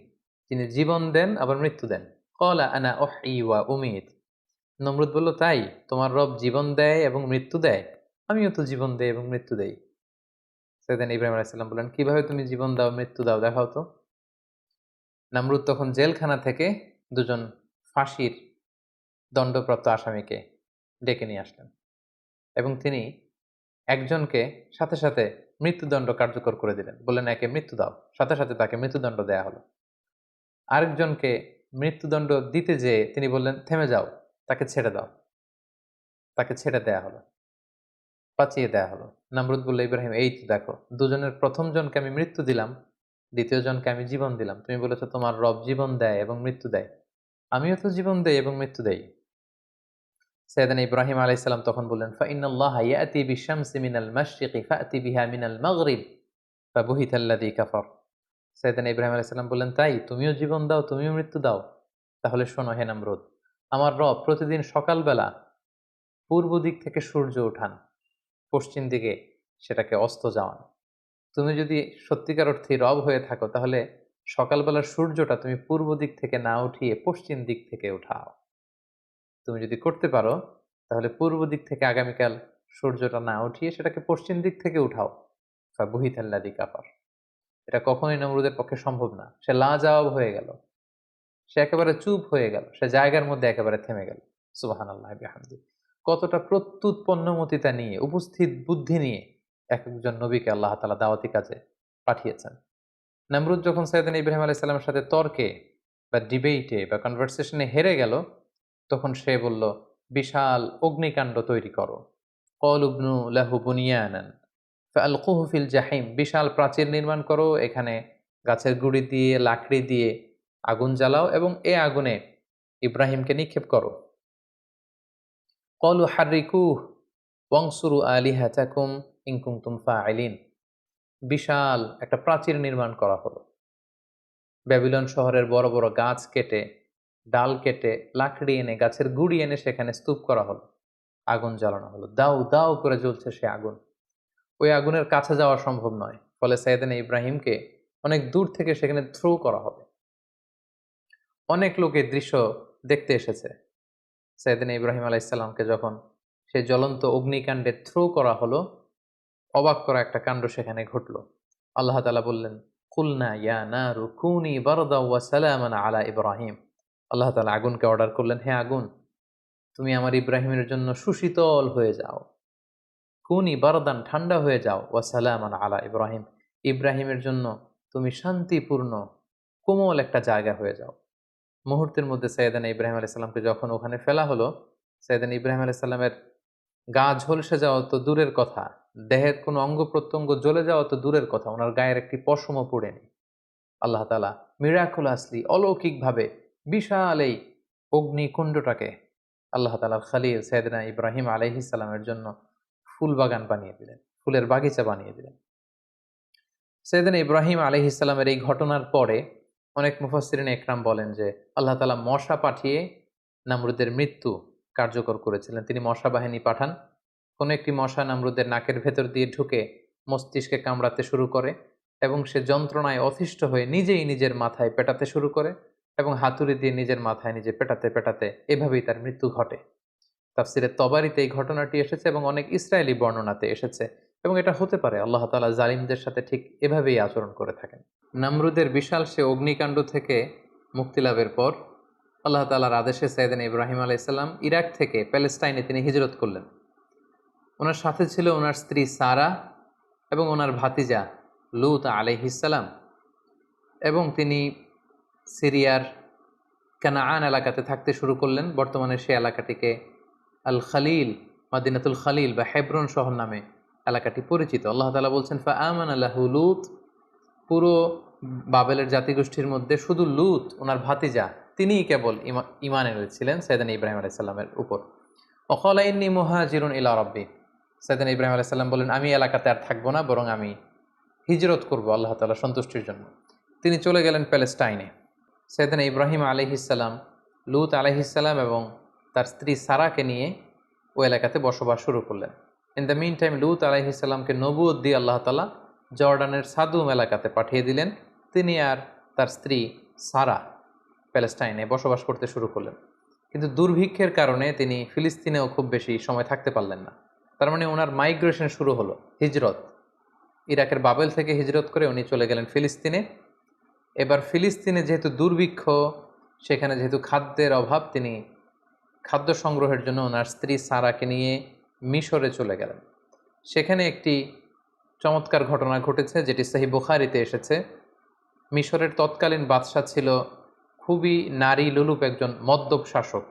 যিনি জীবন দেন আবার মৃত্যু দেন। ক্বালা আনা উহয়ী ওয়া উমীত। নমরুদ বলল, তাই তোমার রব জীবন দেয় এবং মৃত্যু দেয়? আমিও তো জীবন দেই এবং মৃত্যু দেই। সৈয়দনা ইব্রাহিম আলাইহিস সালাম বললেন, কিভাবে তুমি জীবন দাও মৃত্যু দাও, দেখাও তো। নমরুদ তখন জেলখানা থেকে দুজন ফাঁসির দণ্ডপ্রাপ্ত আসামিকে ডেকে নিয়ে আসলেন এবং তিনি একজনকে সাথে সাথে মৃত্যুদণ্ড কার্যকর করে দিলেন। বললেন, একে মৃত্যু দাও, সাথে সাথে তাকে মৃত্যুদণ্ড দেয়া হলো। আরেকজনকে মৃত্যুদণ্ড দিতে যেয়ে তিনি বললেন, থেমে যাও, তাকে ছেড়ে দাও, তাকে ছেড়ে দেয়া হলো, বাঁচিয়ে দেয়া হলো। নমরুদ বলল, ইব্রাহিম, এই তো দেখো, দুজনের প্রথম জনকে আমি মৃত্যু দিলাম, দ্বিতীয় জনকে আমি জীবন দিলাম। তুমি বলেছো তোমার রব জীবন দেয় এবং মৃত্যু দেয়, আমিও তো জীবন দেই এবং মৃত্যু দেই। সাইয়েদনা ইব্রাহিম আলাইহিস সালাম তখন বললেন, ফাইন্নাল্লাহা ইয়াতি বিশ-শামসি মিনাল মাশরিকি ফাأতি বিহা মিনাল মাগরিব ফাবুহিতাল্লাযী কাফার। সাইয়েদনা ইব্রাহিম আলাইহিস সালাম বললেন, তাই তুমিও জীবন দাও, তুমিও মৃত্যু দাও? তাহলে শোনো হে নমরুদ, আমার রব প্রতিদিন সকালবেলা পূর্ব দিক থেকে সূর্য ওঠান, পশ্চিম দিকে সেটাকে অস্ত যাওয়ান। তুমি যদি সত্যিকার অর্থেই রব হয়ে থাকো, তাহলে সকালবেলার সূর্যটা তুমি পূর্ব দিক থেকে না উঠিয়ে পশ্চিম দিক থেকে উঠাও। তুমি যদি করতে পারো তাহলে পূর্ব দিক থেকে আগামীকাল সূর্যটা না উঠিয়ে সেটাকে পশ্চিম দিক থেকে উঠাও। ফাবুহিতাল্লাযী কাফার। এটা কখনোই নমরুদের পক্ষে সম্ভব না। সে লাজবাব হয়ে গেল, সে একেবারে চুপ হয়ে গেল, সে জায়গার মধ্যে একেবারে থেমে গেল। সুবহানাল্লাহি বিহামদি। কতটা প্রত্যুৎপন্নমতিতা নিয়ে, উপস্থিত বুদ্ধি নিয়ে একজন নবীকে আল্লাহ তাআলা দাওয়াতি কাজে পাঠিয়েছেন। নমরুদ যখন সাইয়েদনা ইব্রাহিম আলাইহিস সালামের সাথে তর্কে বা ডিবেটে বা কনভারসেশনে হেরে গেল, তখন সে বলল, বিশাল অগ্নিকাণ্ড তৈরি করো। ক্বালু ইবনু লাহু বুনিয়ানান ফাআলকুহু ফিল জাহিম, বিশাল প্রাচীর নির্মাণ করো, এখানে গাছের গুঁড়ি দিয়ে লাকড়ি দিয়ে আগুন জ্বালাও এবং এ আগুনে ইব্রাহিমকে নিক্ষেপ করো। ক্বালু হাররিকুহু ওয়ানসুরু আলিহাতাকুম ইন কুনতুম ফাইলিন, বিশাল একটা প্রাচীর নির্মাণ করা হলো। ব্যাবিলন শহরের বড় বড় গাছ কেটে, ডাল কেটে, লাকড়ি এনে, গাছের গুঁড়ি এনে সেখানে স্তূপ করা হলো। আগুন জ্বালানো হলো, দাউ দাউ করে জ্বলছে সে আগুন। ওই আগুনের কাছে যাওয়া সম্ভব নয়, ফলে সাইয়েদনা ইব্রাহিমকে অনেক দূর থেকে সেখানে থ্রো করা হবে। অনেক লোক এই দৃশ্য দেখতে এসেছে। সাইয়েদনা ইব্রাহিম আলাইহিসসালামকে যখন সেই জ্বলন্ত অগ্নিকাণ্ডে থ্রো করা হলো, অবাক করা একটা কাণ্ড সেখানে ঘটল। আল্লাহ তাআলা বললেন, কুলনা ইয়া নারু কুনি বারদাও ওয়া সালামান আলা ইব্রাহিম। আল্লাহ তাআলা আগুনকে অর্ডার করলেন, হে আগুন, তুমি আমার ইব্রাহিমের জন্য সুশীতল হয়ে যাও। কুনি বারদান, ঠান্ডা হয়ে যাও, ওয়া সালামান আলা ইব্রাহিম, ইব্রাহিমের জন্য তুমি শান্তিপূর্ণ কোমল একটা জায়গা হয়ে যাও। মুহূর্তের মধ্যে সাইয়েদনা ইব্রাহিম আলাইহিস সালামকে যখন ওখানে ফেলা হলো, সাইয়েদনা ইব্রাহিম আলাইহিস সালামের গা ঝলসে যাওয়া তো দূরের কথা, দেহের কোনো অঙ্গ প্রত্যঙ্গ জ্বলে যাওয়া তো দূরের কথা, ওনার গায়ের একটি পশমও পুড়েনি। আল্লাহ তাআলা মিরাকুলাসলি, অলৌকিকভাবে বিশাল এই অগ্নিকুণ্ডটাকে আল্লাহ তাআলার খলিল সাইয়েদনা ইব্রাহিম আলাইহিস সালামের জন্য ফুল বাগান বানিয়ে দিলেন, ফুলের বাগিচা বানিয়ে দিলেন। সাইয়েদনা ইব্রাহিম আলাইহিস সালামের এই ঘটনার পরে অনেক মুফাসসিরিন একরাম বলেন যে আল্লাহ তাআলা মশা পাঠিয়ে নমরুদের মৃত্যু কার্যকর করেছিলেন। তিনি মশা বাহিনী পাঠান। কোনো একটি মশা নমরুদের নাকের ভেতর দিয়ে ঢুকে মস্তিষ্কে কামড়াতে শুরু করে এবং সে যন্ত্রণায় অতিষ্ঠ হয়ে নিজেই নিজের মাথায় পেটাতে শুরু করে এবং হাতুড়ি দিয়ে নিজের মাথায় নিজে পেটাতে পেটাতে এভাবেই তার মৃত্যু ঘটে। তাফসিরে তবারিতে এই ঘটনাটি এসেছে এবং অনেক ইসরায়েলি বর্ণনাতে এসেছে এবং এটা হতে পারে আল্লাহ তাআলা জালিমদের সাথে ঠিক এভাবেই আচরণ করে থাকেন। নমরুদের বিশাল সে অগ্নিকাণ্ড থেকে মুক্তি লাভের পর আল্লাহ তাআলার আদেশে সাইয়েদনা ইব্রাহিম আলাইহিস সালাম ইরাক থেকে প্যালেস্টাইনে তিনি হিজরত করলেন। ওনার সাথে ছিল ওনার স্ত্রী সারা এবং ওনার ভাতিজা লূত আলাইহিস সালাম, এবং তিনি সিরিয়ার কানাআন এলাকাতে থাকতে শুরু করলেন। বর্তমানে সে এলাকাটিকে আল খালিল, মাদিনাতুল খালিল বা হেব্রন শহর নামে এলাকাটি পরিচিত। আল্লাহ তাআলা বলছেন, ফাআমানা লাহু লূত, পুরো বাবেলের জাতিগোষ্ঠীর মধ্যে শুধু লূত ওনার ভাতিজা তিনিই কেবল ঈমান এনেছিলেন সাইয়েদনা ইব্রাহিম আলাইহিস সালামের উপর। ওয়াকালা ইন্নী মুহাজিরুন ইলা রাব্বি, সাইয়েদনা ইব্রাহিম আলাইহিস সালাম বলেন, আমি এলাকাতে আর থাকবো না, বরং আমি হিজরত করব আল্লাহ তাআলার সন্তুষ্টির জন্য। তিনি চলে গেলেন প্যালেস্টাইনে। সাইয়েদনা ইব্রাহিম আলাইহিস সালাম, লূত আলাইহিস সালাম এবং তার স্ত্রী সারাকে নিয়ে ওই এলাকাতে বসবাস শুরু করলেন। ইন দ্য মিন টাইম লূত আলাইহিস সালামকে নবুয়ত দিয়ে আল্লাহ তাআলা জর্ডানের সাদুম এলাকাতে পাঠিয়ে দিলেন। তিনি আর তার স্ত্রী সারা প্যালেস্টাইনে বসবাস করতে শুরু করলেন। কিন্তু দুর্ভিক্ষের কারণে তিনি ফিলিস্তিনেও খুব বেশি সময় থাকতে পারলেন না। তার মানে ওনার মাইগ্রেশন শুরু হলো, হিজরত। ইরাকের বাবেল থেকে হিজরত করে উনি চলে গেলেন ফিলিস্তিনে। এবার ফিলিস্তিনে যেহেতু দুর্ভিক্ষ, সেখানে যেহেতু খাদ্যের অভাব, তিনি খাদ্য সংগ্রহের জন্য ওনার স্ত্রী সারাকে নিয়ে মিশরে চলে গেলেন। সেখানে একটি চমৎকার ঘটনা ঘটেছে যেটি সহিহ বুখারীতে এসেছে। মিশরের তৎকালীন বাদশাহ ছিল খুবই নারী লোলুপ একজন মদ্যপ শাসক।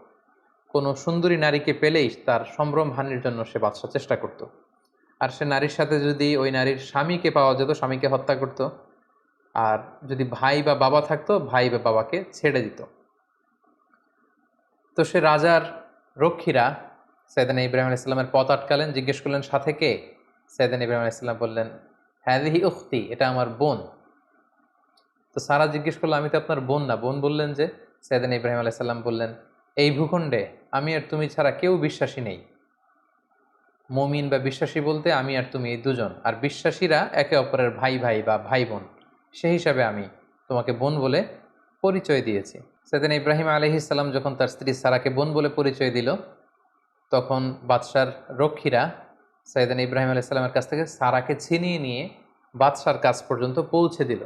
কোনো সুন্দরী নারীকে পেলেই তার সম্ভ্রম হানির জন্য সে বাদশাহ চেষ্টা করত। আর সে নারীর সাথে যদি ওই নারীর স্বামীকে পাওয়া যেত, স্বামীকে হত্যা করত। আর যদি ভাই বা বাবা থাকতো, ভাই বা বাবাকে ছেড়ে দিত। তো সে রাজার রক্ষীরা সাইয়েদনা ইব্রাহিম আলাইহিস সালামের পথ আটকালেন, জিজ্ঞেস করলেন, সাথে কে? সাইয়েদনা ইব্রাহিম আলাইহিস সালাম বললেন, হাযিহি উখতি, এটা আমার বোন। তো সারা জিজ্ঞেস করলো, আমি তো আপনার বোন না। বোন বললেন যে, সাইয়েদনা ইব্রাহিম আলাইহিস সালাম বললেন, এই ভূখণ্ডে আমি আর তুমি ছাড়া কেউ বিশ্বাসী নেই। মুমিন বা বিশ্বাসী বলতে আমি আর তুমি এই দুজন, আর বিশ্বাসীরা একে অপরের ভাই ভাই বা ভাই বোন। সেই হিসাবে আমি তোমাকে বোন বলে পরিচয় দিয়েছি। সাইয়েদনা ইব্রাহিম আলাইহিস সালাম যখন তার স্ত্রী সারাকে বোন বলে পরিচয় দিল, তখন বাদশার রক্ষীরা সাইয়েদনা ইব্রাহিম আলাইহিস সালামের কাছ থেকে সারাকে ছিনিয়ে নিয়ে বাদশার কাছ পর্যন্ত পৌঁছে দিল।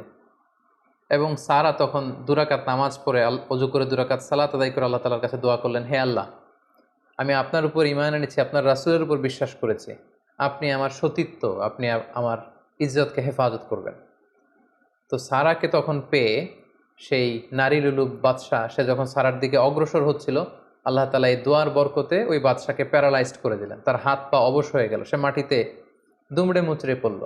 এবং সারা তখন 2 রাকাত নামাজ পড়ে, অজু করে 2 রাকাত সালাত আদায় করে আল্লাহ তাআলার কাছে দোয়া করলেন, হে আল্লাহ, আমি আপনার উপর ঈমান এনেছি, আপনার রাসূলের উপর বিশ্বাস করেছি। আপনি আমার সতীত্ব, আপনি আমার ইজ্জতকে হেফাজত করবেন। তো সারাকে তখন পেয়ে সেই নারী লুলুপ বাদশাহ, সে যখন সারার দিকে অগ্রসর হচ্ছিল, আল্লাহ তাআলা এই দোয়ার বরকতে ওই বাদশাকে প্যারালাইজড করে দিলেন। তার হাত পা অবশ হয়ে গেল, সে মাটিতে দুমড়ে মুচড়ে পড়ল।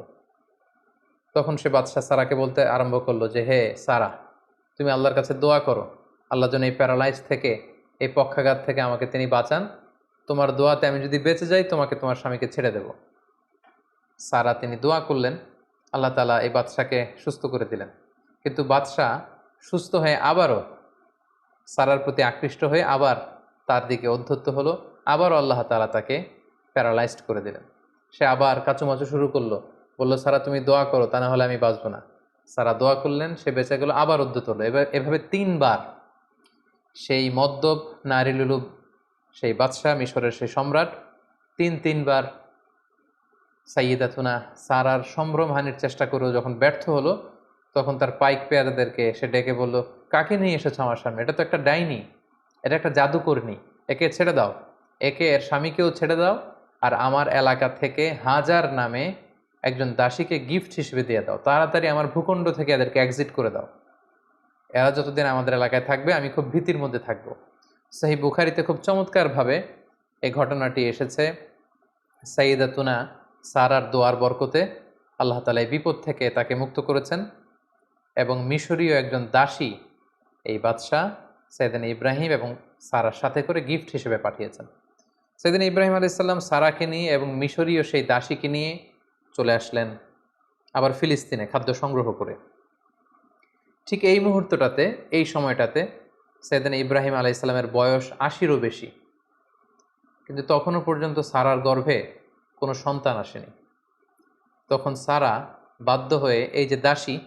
তখন সে বাদশাহ সারাকে বলতে আরম্ভ করলো যে, হে সারা, তুমি আল্লাহর কাছে দোয়া করো, আল্লাহ যেন এই প্যারালাইজ থেকে, এই পক্ষাঘাত থেকে আমাকে তিনি বাঁচান। তোমার দোয়াতে আমি যদি বেঁচে যাই, তোমাকে তোমার স্বামীকে ছেড়ে দেব। সারা তিনি দোয়া করলেন, আল্লাহ তাআলা এই বাদশাকে সুস্থ করে দিলেন। কিন্তু বাদশাহ সুস্থ হয়ে আবারও সারার প্রতি আকৃষ্ট হয়ে আবার তার দিকে উদ্ধত হলো, আবারও আল্লাহ তাআলা তাকে প্যারালাইজড করে দিলেন। সে আবার কাচুমাচু শুরু করলো, বলল, সারা তুমি দোয়া করো, তা না হলে আমি বাঁচবো না। সারা দোয়া করলেন, সে বেঁচে গেল, আবার উদ্যত হলো। এভাবে ৩ বার সেই মদ্যপ নারী লুলুব সেই বাদশাহ, মিশরের সেই সম্রাট, তিনবার সাইয়্যিদাতুনা সারার সম্ভ্রমহানির চেষ্টা করেও যখন ব্যর্থ হলো, তখন তার পাইক পেয়াদাদেরকে সে ডেকে বলল, কাকে নিয়ে এসেছো আমার সামনে? এটা তো একটা ডাইনি, এটা একটা জাদুকরনী, একে ছেড়ে দাও, একে এর স্বামীকেও ছেড়ে দাও, আর আমার এলাকা থেকে হাজার নামে একজন দাসীকে গিফট হিসেবে দিয়ে দাও, তাড়াতাড়ি আমার ভূখণ্ড থেকে এদেরকে এক্সিট করে দাও। এরা যতদিন আমাদের এলাকায় থাকবে আমি খুব ভীতির মধ্যে থাকবো। সহিহ বুখারীতে খুব চমৎকারভাবে এই ঘটনাটি এসেছে। সাইয়্যিদাতুনা সারার দোয়ার বরকতে আল্লাহ তাআলা এই বিপদ থেকে তাকে মুক্ত করেছেন, এবং মিশরীয় একজন দাসী এই বাদশাহ সাইয়েদনা ইব্রাহিম এবং সারার সাথে করে গিফট হিসেবে পাঠিয়েছেন। সাইয়েদনা ইব্রাহিম আলাইহিস সালাম সারাকে নিয়ে এবং মিশরীয় সেই দাসীকে নিয়ে চলে আসলেন আবার ফিলিস্তিনে খাদ্য সংগ্রহ করে। ঠিক এই মুহূর্তটাতে, এই সময়টাতে সাইয়েদনা ইব্রাহিম আলাইহিস সালামের বয়স ৮০-ও বেশি, কিন্তু তখনও পর্যন্ত সারার গর্ভে কোনো সন্তান আসেনি। তখন সারা বাধ্য হয়ে এই যে দাসী,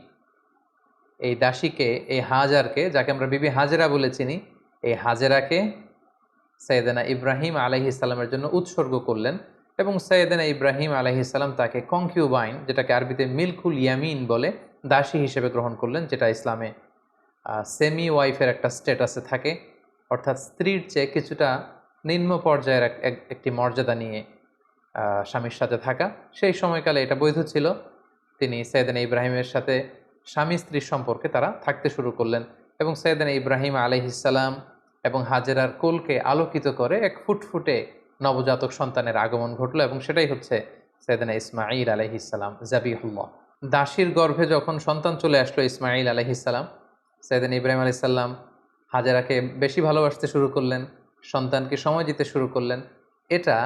এই দাসীকে, এই হাজারকে, যাকে আমরা বিবি হাজেরা বলে চিনি, এই হাজেরাকে সাইয়েদনা ইব্রাহিম আলাইহিস সালামের জন্য উৎসর্গ করলেন, এবং সাইয়েদনা ইব্রাহিম আলাইহিস সালাম তাকে কনকিউবাইন, যেটাকে আরবিতে মিলকুল ইয়ামিন বলে, দাসী হিসেবে গ্রহণ করলেন, যেটা ইসলামে সেমি ওয়াইফের একটা স্ট্যাটাসে থাকে, অর্থাৎ স্ত্রীর চেয়ে কিছুটা নিম্ন পর্যায়ের একটি মর্যাদা নিয়ে স্বামীর সাথে থাকা। সেই সময়কালে এটা বৈধ ছিল। তিনি সাইয়েদনা ইব্রাহিমের সাথে স্বামী স্ত্রীর সম্পর্কে তারা থাকতে শুরু করলেন, এবং সাইয়েদনা ইব্রাহিম আলাইহিস সালাম এবং হাজেরার কোলকে আলোকিত করে এক ফুটফুটে নবজাতক সন্তানের আগমন ঘটল, এবং সেটাই হচ্ছে সাইয়েদনা ইসমাঈল আলাইহিস সালাম জাবিহুল্লাহ। দাসীর গর্ভে যখন সন্তান চলে আসলো ইসমাঈল আলাইহিস সালাম, সাইয়েদনা ইব্রাহিম আলাইহিস সালাম হাজেরাকে বেশি ভালোবাসতে শুরু করলেন, সন্তানকে সময় দিতে শুরু করলেন। এটা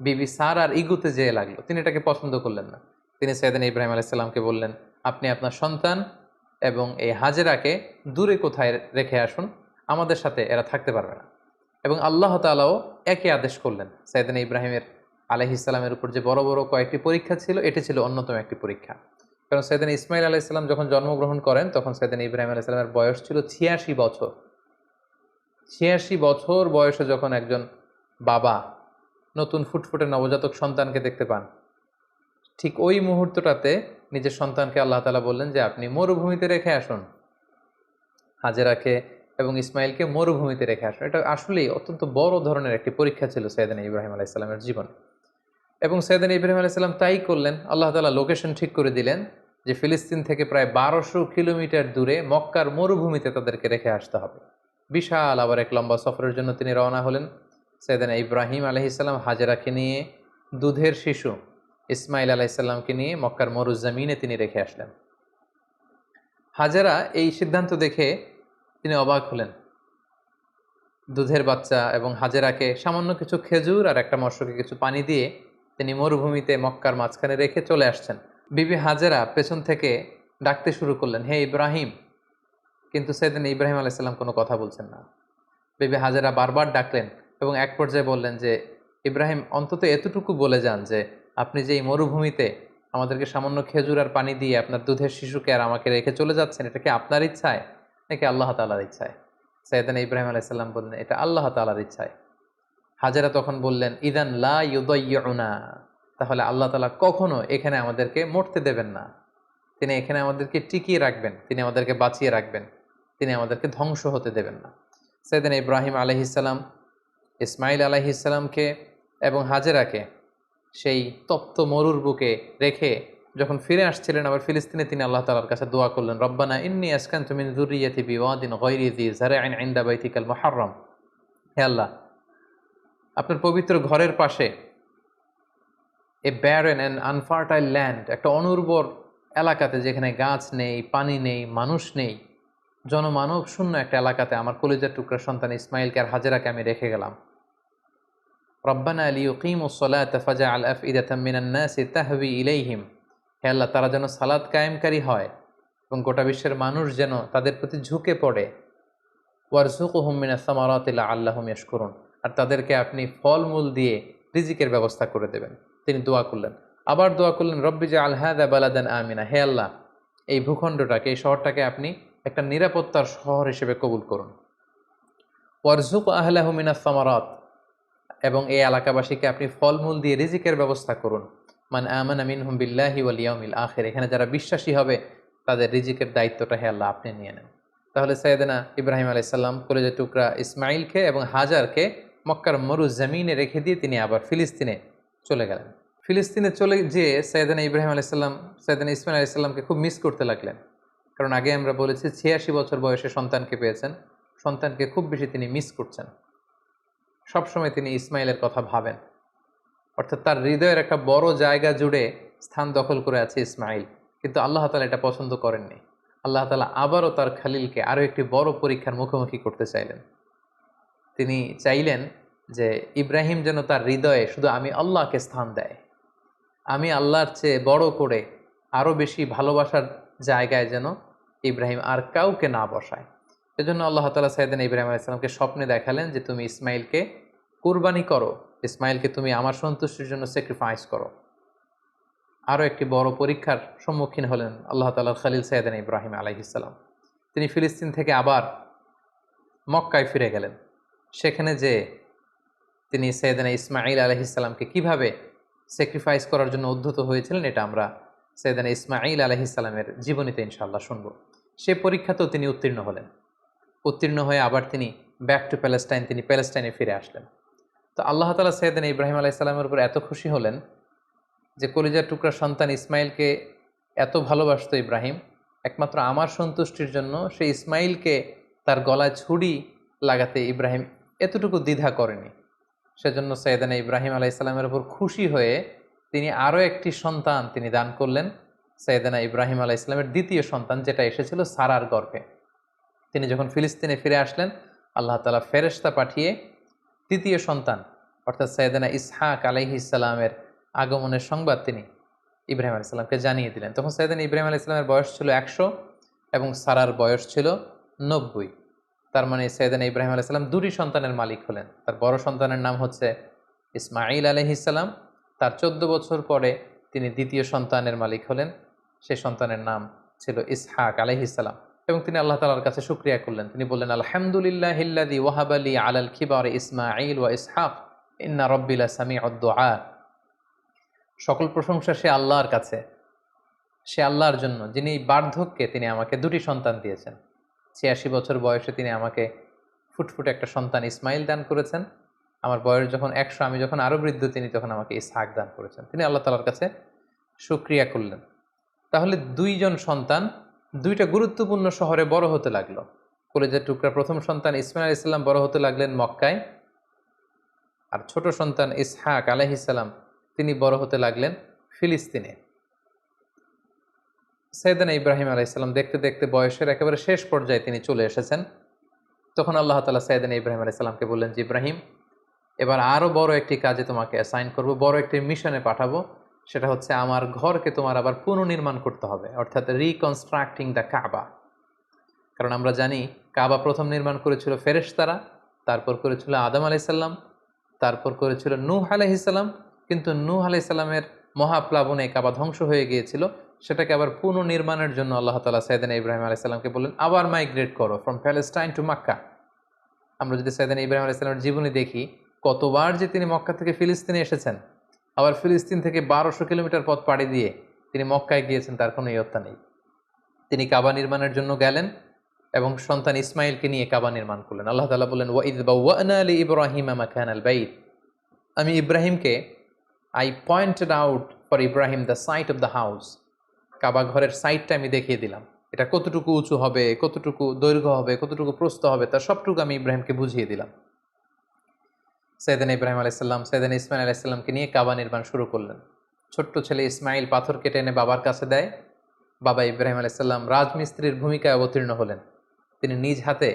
বিবি সারার ইগুতে যেয়ে লাগলো, তিনি এটাকে পছন্দ করলেন না। তিনি সাইয়েদনা ইব্রাহিম আলাইহিস সালামকে বললেন, আপনি আপনার সন্তান এবং এই হাজেরাকে দূরে কোথায় রেখে আসুন, আমাদের সাথে এরা থাকতে পারবে না। এবং আল্লাহ তাআলাও একই আদেশ করলেন। সাইয়েদনা ইব্রাহিমের আলাইহিস সালামের উপর যে বড় বড় কয়েকটি পরীক্ষা ছিল, এটি ছিল অন্যতম একটি পরীক্ষা। কারণ সাইয়েদনা ইসমাঈল আলাইহিস সালাম যখন জন্মগ্রহণ করেন, তখন সাইয়েদনা ইব্রাহিম আলাইহিস সালামের বয়স ছিল ৮৬ বছর। ৮৬ বছর বয়সে যখন একজন বাবা নতুন ফুটফুটে নবজাতক সন্তানকে দেখতে পান, ঠিক ওই মুহূর্তটাতে নিজের সন্তানকে আল্লাহ তাআলা বললেন যে আপনি মরুভূমিতে রেখে আসুন, হাজেরাকে এবং ইসমাইলকে মরুভূমিতে রেখে আসুন। এটা আসলেই অত্যন্ত বড় ধরনের একটি পরীক্ষা ছিল সাইয়েদনা ইব্রাহিম আলাইহিস সালামের জীবনে, এবং সাইয়েদনা ইব্রাহিম আলাইহিস সালাম তাই করলেন। আল্লাহ তাআলা লোকেশন ঠিক করে দিলেন যে ফিলিস্তিন থেকে প্রায় ১২০০ কিলোমিটার দূরে মক্কার মরুভূমিতে তাদেরকে রেখে আসতে হবে। বিশাল আবার এক লম্বা সফরের জন্য তিনি রওনা হলেন। সাইয়েদনা ইব্রাহিম আলাইহিস সালাম হাজেরাকে নিয়ে, দুধের শিশু ইসমাইল আলাইহিস সালামকে নিয়ে মক্কার মরুজমিনে তিনি রেখে আসলেন। হাজেরা এই সিদ্ধান্ত দেখে তিনি অবাক হলেন। দুধের বাচ্চা এবং হাজেরাকে সামান্য কিছু খেজুর আর একটা মশকে কিছু পানি দিয়ে তিনি মরুভূমিতে মক্কার মাঝখানে রেখে চলে আসছেন। বিবি হাজেরা পেছন থেকে ডাকতে শুরু করলেন, হে ইব্রাহিম, কিন্তু সাইয়েদনা ইব্রাহিম আলাইহিস সালাম কোনো কথা বলছেন না। বিবি হাজেরা বারবার ডাকলেন এবং এক পর্যায়ে বললেন যে, ইব্রাহিম, অন্তত এতটুকু বলে যান যে আপনি যে এই মরুভূমিতে আমাদেরকে সামান্য খেজুর আর পানি দিয়ে আপনার দুধের শিশুকে আর আমাকে রেখে চলে যাচ্ছেন, এটা কি আপনার ইচ্ছায় নাকি আল্লাহ তাআলার ইচ্ছায়? সাইয়েদনা ইব্রাহিম আলাইহিস সালাম বললেন, এটা আল্লাহ তাআলার ইচ্ছায়। হাজেরা তখন বললেন, ইদান লা ইউদাইয়ুনা, তাহলে আল্লাহ তাআলা কখনো এখানে আমাদেরকে মরতে দেবেন না, তিনি এখানে আমাদেরকে টিকিয়ে রাখবেন, তিনি আমাদেরকে বাঁচিয়ে রাখবেন, তিনি আমাদেরকে ধ্বংস হতে দেবেন না। সাইয়েদনা ইব্রাহিম আলাইহিস সালাম ইসমাইল আলাইহিস সালামকে এবং হাজেরাকে সেই তপ্ত মরুর বুকে রেখে যখন ফিরে আসছিলেন আবার ফিলিস্তিনে, তিনি আল্লাহ তাআলার কাছে দোয়া করলেন, রব্বানা ইন্নী আসকানতু মিন যুররিয়্যাতি বিওয়াদিন গায়রি যি যার'ইন ইনদা বাইতিকাল মুহাররম, হে আল্লাহ, আপনার পবিত্র ঘরের পাশে এ ব্যারেন অ্যান্ড আনফার্টাইল ল্যান্ড, একটা অনুর্বর এলাকাতে যেখানে গাছ নেই, পানি নেই, মানুষ নেই, জনমানব শূন্য একটা এলাকাতে আমার কলিজার টুকরা সন্তান ইসমাইলকে আর হাজেরাকে আমি রেখে গেলাম। রব্বানা লিয়ুকিমুস সালাতা ফাজআল আফইদাতাম মিনান নাসি তাহওয়ি ইলাইহিম, হে আল্লাহ, তারা যেন সালাত কায়েমকারী হয় এবং গোটা বিশ্বের মানুষ যেন তাদের প্রতি ঝুঁকে পড়ে। ওয়ারযুকহুম মিনাস সামারাতি লাআল্লাহুম ইয়াশকুরুন, আর তাদেরকে আপনি ফলমূল দিয়ে রিজিকের ব্যবস্থা করে দেবেন। তিনি দোয়া করলেন। আবার দোয়া করলেন, রব্বি জাআল হাযা বালাদান আমিনা, হে আল্লাহ, এই ভূখণ্ডটাকে, এই শহরটাকে আপনি একটা নিরাপত্তার শহর হিসেবে কবুল করুন। ওয়ারযুক আহলাহু মিনাস সামারাত, এবং এই এলাকাবাসীকে আপনি ফলমূল দিয়ে রিজিকের ব্যবস্থা করুন। মান আমানা মিনহুম বিল্লাহি ওয়াল ইয়াউমিল আখির, এখানে যারা বিশ্বাসী হবে তাদের রিজিকের দায়িত্বটা হে আল্লাহ আপনি নিয়ে নেন। তাহলে সাইয়েদনা ইব্রাহিম আলাইহিস সালাম কলেজের টুকরা ইসমাইলকে এবং হাজারকে মক্কার মরু জমিনে রেখে দিয়ে তিনি আবার ফিলিস্তিনে চলে গেলেন। ফিলিস্তিনে চলে যেয়ে সাইয়েদনা ইব্রাহিম আলাইহিস সালাম সাইয়েদনা ইসমাইল আলাইহিস সালামকে খুব মিস করতে লাগলেন। কারণ আগে আমরা বলেছি ৮৬ বছর বয়সে সন্তানকে পেয়েছেন, সন্তানকে খুব বেশি তিনি মিস করছেন। সবসময় তিনি ইসমাইলের কথা ভাবেন, অর্থাৎ তার হৃদয়ের একটা বড় জায়গা জুড়ে স্থান দখল করে আছে ইসমাইল। কিন্তু আল্লাহ তাআলা এটা পছন্দ করেননি। আল্লাহ তাআলা আবারও তার খালিলকে আরও একটি বড় পরীক্ষার মুখোমুখি করতে চাইলেন। তিনি চাইলেন যে ইব্রাহিম যেন তার হৃদয়ে শুধু আমি আল্লাহকে স্থান দেয়, আমি আল্লাহর চেয়ে বড় করে আরও বেশি ভালোবাসার জায়গায় যেন ইব্রাহিম আর কাউকে না বসায়। এজন্য আল্লাহ তাআলা সাইয়েদনা ইব্রাহিম আলাইহিস সালামকে স্বপ্নে দেখালেন যে তুমি ইসমাইলকে কুরবানি করো, ইসমাইলকে তুমি আমার সন্তুষ্টির জন্য স্যাক্রিফাইস করো। আরও একটি বড় পরীক্ষার সম্মুখীন হলেন আল্লাহ তাআলার খলিল সাইয়েদনা ইব্রাহিম আলাইহিস সালাম। তিনি ফিলিস্তিন থেকে আবার মক্কায় ফিরে গেলেন। সেখানে যে তিনি সাইয়েদনা ইসমাইল আলাইহিস সালামকে কীভাবে স্যাক্রিফাইস করার জন্য উদ্ধত হয়েছিলেন, এটা আমরা সাইয়েদনা ইসমাইল আলাইহিস সালামের জীবনীতে ইনশাআল্লাহ শুনব। সে পরীক্ষাতেও তিনি উত্তীর্ণ হলেন। উত্তীর্ণ হয়ে আবার তিনি ব্যাক টু প্যালেস্টাইন, তিনি প্যালেস্টাইনে ফিরে আসলেন। তো আল্লাহ তাআলা সাইয়েদনা ইব্রাহিম আলাইহিস সালামের উপর এত খুশি হলেন যে কলিজার টুকরা সন্তান ইসমাইলকে এত ভালোবাসত ইব্রাহিম, একমাত্র আমার সন্তুষ্টির জন্য সে ইসমাইলকে তার গলায় ছুরি লাগাতে ইব্রাহিম এতটুকু দ্বিধা করেনি। সেজন্য সাইয়েদনা ইব্রাহিম আলাইহিস সালামের উপর খুশি হয়ে তিনি আরও একটি সন্তান তিনি দান করলেন, সাইয়েদনা ইব্রাহিম আলাইহিস সালামের দ্বিতীয় সন্তান, যেটা এসেছিল সারার গর্ভে। তিনি যখন ফিলিস্তিনে ফিরে আসলেন, আল্লাহ তাআলা ফেরেশতা পাঠিয়ে তৃতীয় সন্তান অর্থাৎ সাইয়েদনা ইসহাক আলাইহিস সালামের আগমনের সংবাদ তিনি ইব্রাহিম আলাইহিস সালামকে জানিয়ে দিলেন। তখন সাইয়েদনা ইব্রাহিম আলাইহিস সালামের বয়স ছিল ১০০ এবং সারার বয়স ছিল ৯০। তার মানে সাইয়েদনা ইব্রাহিম আলাইহিস সালাম দুটি সন্তানের মালিক হলেন। তার বড় সন্তানের নাম হচ্ছে ইসমাঈল আলাইহিস সালাম, তার ১৪ বছর পরে তিনি দ্বিতীয় সন্তানের মালিক হলেন, সে সন্তানের নাম ছিল ইসহাক আলাইহিস সালাম। এবং তিনি আল্লাহ তাআলার কাছে শুকরিয়া করলেন। তিনি বললেন, আলহামদুলিল্লাহিল্লাযী ওয়াহাবা লি আলাল কিবারি ইসমাঈল ওয়া ইসহাক ইন্না রাব্বি লাসামিউদ দুআ। সকল প্রশংসা সে আল্লাহর কাছে, সে আল্লাহর জন্য যিনি বার্ধক্যে তিনি আমাকে দুটি সন্তান দিয়েছেন। ৮৬ বছর বয়সে তিনি আমাকে ফুটফুটে একটা সন্তান ইসমাইল দান করেছেন। আমার বয়স যখন ১০০, আমি যখন আরও বৃদ্ধ, তিনি তখন আমাকে ইসহাক দান করেছেন। তিনি আল্লাহ তাআলার কাছে শুকরিয়া করলেন। তাহলে দুইজন সন্তান দুইটা গুরুত্বপূর্ণ শহরে বড় হতে লাগলো। কলেজের টুকরা প্রথম সন্তান ইসমাইল আলাইহিস সালাম বড় হতে লাগলেন মক্কায়, আর ছোট সন্তান ইসহাক আলাইহিস সালাম তিনি বড় হতে লাগলেন ফিলিস্তিনে। সাইয়েদনা ইব্রাহিম আলাইহিস সালাম দেখতে দেখতে বয়সের একেবারে শেষ পর্যায়ে তিনি চলে এসেছেন। তখন আল্লাহ তাআলা সাইয়েদনা ইব্রাহিম আলাইহিস সালামকে বললেন যে, ইব্রাহিম, এবার আরও বড় একটি কাজে তোমাকে অ্যাসাইন করব, বড় একটি মিশনে পাঠাবো। সেটা হচ্ছে আমার ঘরকে তোমার আবার পুনর্নির্মাণ করতে হবে, অর্থাৎ রিকনস্ট্রাক্টিং দ্য কাবা। কারণ আমরা জানি কাবা প্রথম নির্মাণ করেছিল ফেরেশতারা, তারপর করেছিল আদম আলাইহিস সালাম, তারপর করেছিল নূহ আলাইহিস সালাম। কিন্তু নূহ আলাইহিস সালামের মহাপ্লাবনে কাবা ধ্বংস হয়ে গিয়েছিল। সেটাকে আবার পুনর্নির্মাণের জন্য আল্লাহ তাআলা সাইয়েদনা ইব্রাহিম আলাইহিস সালামকে বললেন, আবার মাইগ্রেট করো ফ্রম প্যালেস্টাইন টু মক্কা। আমরা যদি সাইয়েদনা ইব্রাহিম আলাইহিস সালামের জীবনী দেখি, কতবার যে তিনি মক্কা থেকে ফিলিস্তিনে এসেছেন, আবার ফিলিস্তিন থেকে ১২০০ কিলোমিটার পথ পাড়ি দিয়ে তিনি মক্কায় গিয়েছেন, তার কোনো ইয়ত্তা নেই। তিনি কাবা নির্মাণের জন্য গেলেন এবং সন্তান ইসমাইলকে নিয়ে কাবা নির্মাণ করলেন। আল্লাহ তাআলা বললেন, ওয়াইদ বাওয়া'না লিইব্রাহিমা মাকানাল বাইত। আমি ইব্রাহিমকে I pointed out for Ibrahim the site of the house. Kaaba ঘরের সাইটটা আমি দেখিয়ে দিলাম, এটা কতটুকু উঁচু হবে, কতটুকু দৈর্ঘ্য হবে, কতটুকু প্রস্থ হবে, তার সবটুকু আমি ইব্রাহিমকে বুঝিয়ে দিলাম। সাইয়েদনা ইব্রাহিম আলাইহিস সালাম সাইয়েদনা ইসমাইল আলাইহিস সালামকে নিয়ে কাবা নির্মাণ শুরু করলেন। ছোট্ট ছেলে ইসমাইল পাথর কেটে এনে বাবার কাছে দেয়। বাবা ইব্রাহিম আলাইহিস সালাম রাজমিস্ত্রির ভূমিকায় অবতীর্ণ হলেন। তিনি নিজ হাতে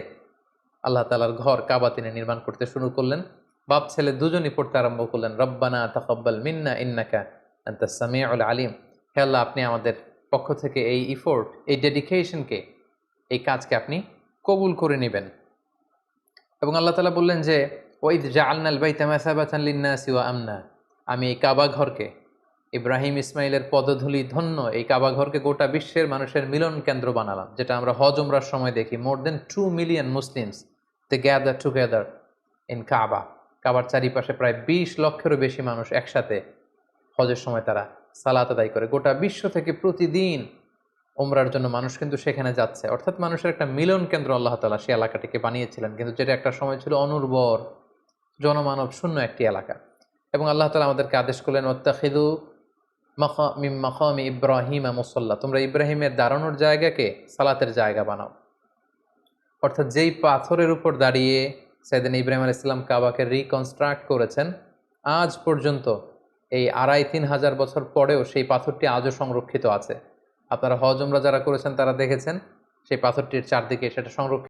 আল্লাহ তাআলার ঘর কাবা তিনি নির্মাণ করতে শুরু করলেন। বাপ ছেলে দুজনই পড়তে আরম্ভ করলেন, রব্বানা তাকাব্বাল মিন্না ইন্নাকা আনতাস সামিউল আলিম। হে আল্লাহ, আপনি আমাদের পক্ষ থেকে এই ইফোর্ট, এই ডেডিকেশনকে, এই কাজকে আপনি কবুল করে নেবেন। এবং আল্লাহ তাআলা বললেন যে, ওয়াইদ জাআলনাল বাইতা মাসাবাতান লিন্নাসি ওয়া আমনা, আমি এই কাবা ঘরকে, ইব্রাহিম ইসমাইলের পদধূলি ধন্য এই কাবা ঘরকে গোটা বিশ্বের মানুষের মিলন কেন্দ্র বানালাম। যেটা আমরা হজ উমরার সময় দেখি, more than 2 million Muslims they gather together in Kaaba. কাবার চারিপাশে প্রায় 20 লক্ষেরও বেশি মানুষ একসাথে হজের সময় তারা সালাত আদায় করে। গোটা বিশ্ব থেকে প্রতিদিন উমরার জন্য মানুষ কিন্তু সেখানে যাচ্ছে। অর্থাৎ মানুষের একটা মিলন কেন্দ্র আল্লাহ তাআলা সেই এলাকাটিকে বানিয়েছিলেন, কিন্তু যেটা একটা সময় ছিল অনুর্বর, জনমানব শূন্য একটি এলাকা। এবং আল্লাহ তাআলা আমাদেরকে আদেশ করলেন, ওয়াত্তাখিযু মিন মাকামি ইব্রাহিমা মুসাল্লা, তোমরা ইব্রাহিমের দাঁড়ানোর জায়গাকে সালাতের জায়গা বানাও। অর্থাৎ যেই পাথরের উপর দাঁড়িয়ে সাইয়েদনা ইব্রাহিম আলাইহিস সালাম কাবাকে রিকনস্ট্রাক্ট করেছেন, আজ পর্যন্ত এই 2500-3000 হাজার বছর পরেও সেই পাথরটি আজও সংরক্ষিত আছে। আপনারা হজ উমরা যারা করেছেন তারা দেখেছেন সেই পাথরটির চারদিকে সেটা সংরক্ষিত